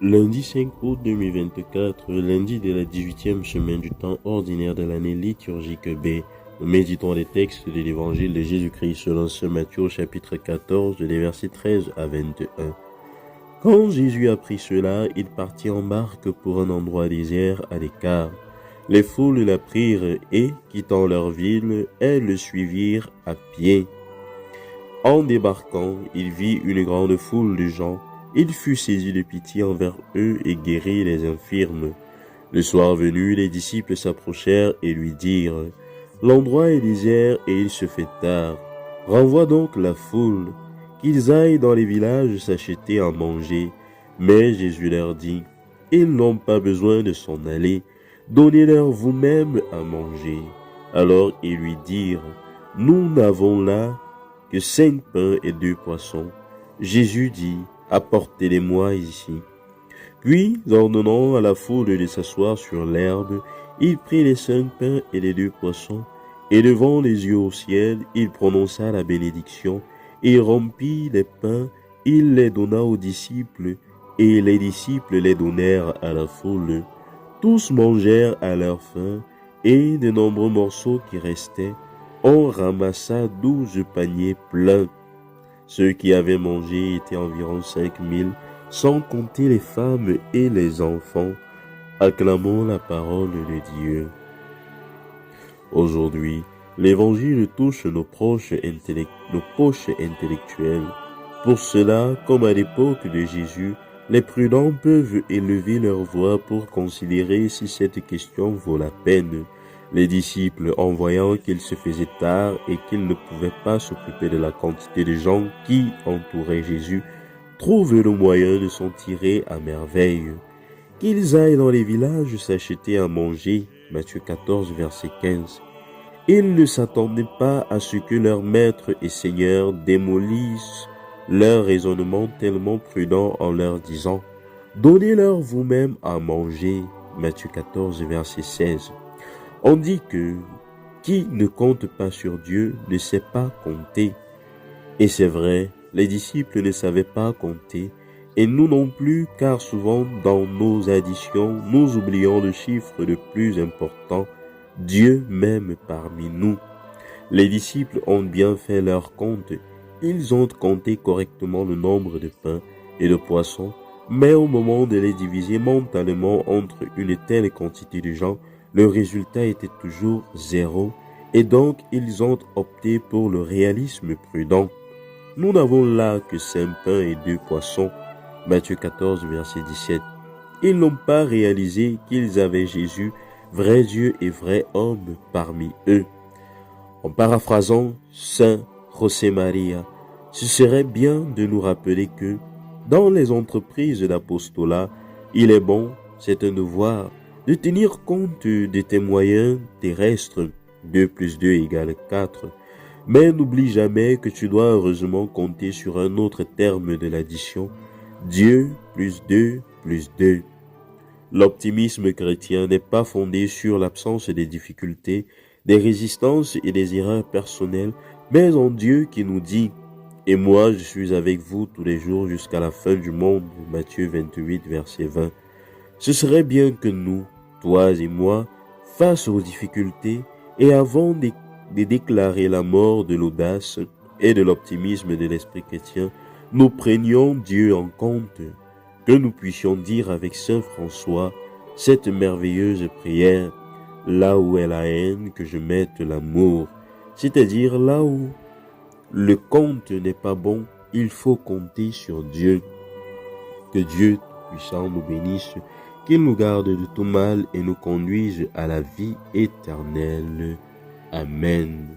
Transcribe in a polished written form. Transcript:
Lundi 5 août 2024, lundi de la 18e semaine du temps ordinaire de l'année liturgique B. Nous méditons les textes de l'évangile de Jésus-Christ selon saint Matthieu au chapitre 14, des versets 13 à 21. Quand Jésus apprit cela, il partit en barque pour un endroit désert à l'écart. Les foules l'apprirent et, quittant leur ville, elles le suivirent à pied. En débarquant, il vit une grande foule de gens. Il fut saisi de pitié envers eux et guérit les infirmes. Le soir venu, les disciples s'approchèrent et lui dirent : « L'endroit est désert et il se fait tard. Renvoie donc la foule, qu'ils aillent dans les villages s'acheter à manger. » Mais Jésus leur dit : « Ils n'ont pas besoin de s'en aller. Donnez-leur vous-même à manger. » Alors ils lui dirent : « Nous n'avons là que 5 pains et 2 poissons. » Jésus dit : « Apportez-les-moi ici. » Puis, ordonnant à la foule de s'asseoir sur l'herbe, il prit les 5 pains et les 2 poissons, et levant les yeux au ciel, il prononça la bénédiction, et rompit les pains, il les donna aux disciples, et les disciples les donnèrent à la foule. Tous mangèrent à leur faim, et de nombreux morceaux qui restaient, on ramassa 12 paniers pleins. Ceux qui avaient mangé étaient environ 5000, sans compter les femmes et les enfants. Acclamons la parole de Dieu. Aujourd'hui, l'Évangile touche nos poches intellectuelles. Pour cela, comme à l'époque de Jésus, les prudents peuvent élever leur voix pour considérer si cette question vaut la peine. Les disciples, en voyant qu'il se faisait tard et qu'ils ne pouvaient pas s'occuper de la quantité de gens qui entouraient Jésus, trouvent le moyen de s'en tirer à merveille. Qu'ils aillent dans les villages s'acheter à manger, Matthieu 14, verset 15. Ils ne s'attendaient pas à ce que leur maître et Seigneur démolissent leur raisonnement tellement prudent en leur disant : « Donnez-leur vous-même à manger, Matthieu 14, verset 16. On dit que qui ne compte pas sur Dieu ne sait pas compter. Et c'est vrai, les disciples ne savaient pas compter, et nous non plus, car souvent dans nos additions, nous oublions le chiffre le plus important, Dieu même parmi nous. Les disciples ont bien fait leur compte, ils ont compté correctement le nombre de pains et de poissons, mais au moment de les diviser mentalement entre une telle quantité de gens, le résultat était toujours 0, et donc ils ont opté pour le réalisme prudent. Nous n'avons là que 5 pains et 2 poissons, Matthieu 14, verset 17. Ils n'ont pas réalisé qu'ils avaient Jésus, vrai Dieu et vrai homme, parmi eux. En paraphrasant Saint José Maria, ce serait bien de nous rappeler que, dans les entreprises d'apostolat, il est bon, c'est un devoir, de tenir compte de tes moyens terrestres. 2 plus 2 égale 4. Mais n'oublie jamais que tu dois heureusement compter sur un autre terme de l'addition, Dieu plus 2 plus 2. L'optimisme chrétien n'est pas fondé sur l'absence des difficultés, des résistances et des erreurs personnelles, mais en Dieu qui nous dit « Et moi, je suis avec vous tous les jours jusqu'à la fin du monde » Matthieu 28, verset 20. Ce serait bien que nous, toi et moi, face aux difficultés et avant de déclarer la mort de l'audace et de l'optimisme de l'esprit chrétien, nous prenions Dieu en compte, que nous puissions dire avec saint François cette merveilleuse prière : là où est la haine, que je mette l'amour, c'est-à-dire là où le compte n'est pas bon, il faut compter sur Dieu. Que Dieu puissant nous bénisse, qu'il nous garde de tout mal et nous conduise à la vie éternelle. Amen.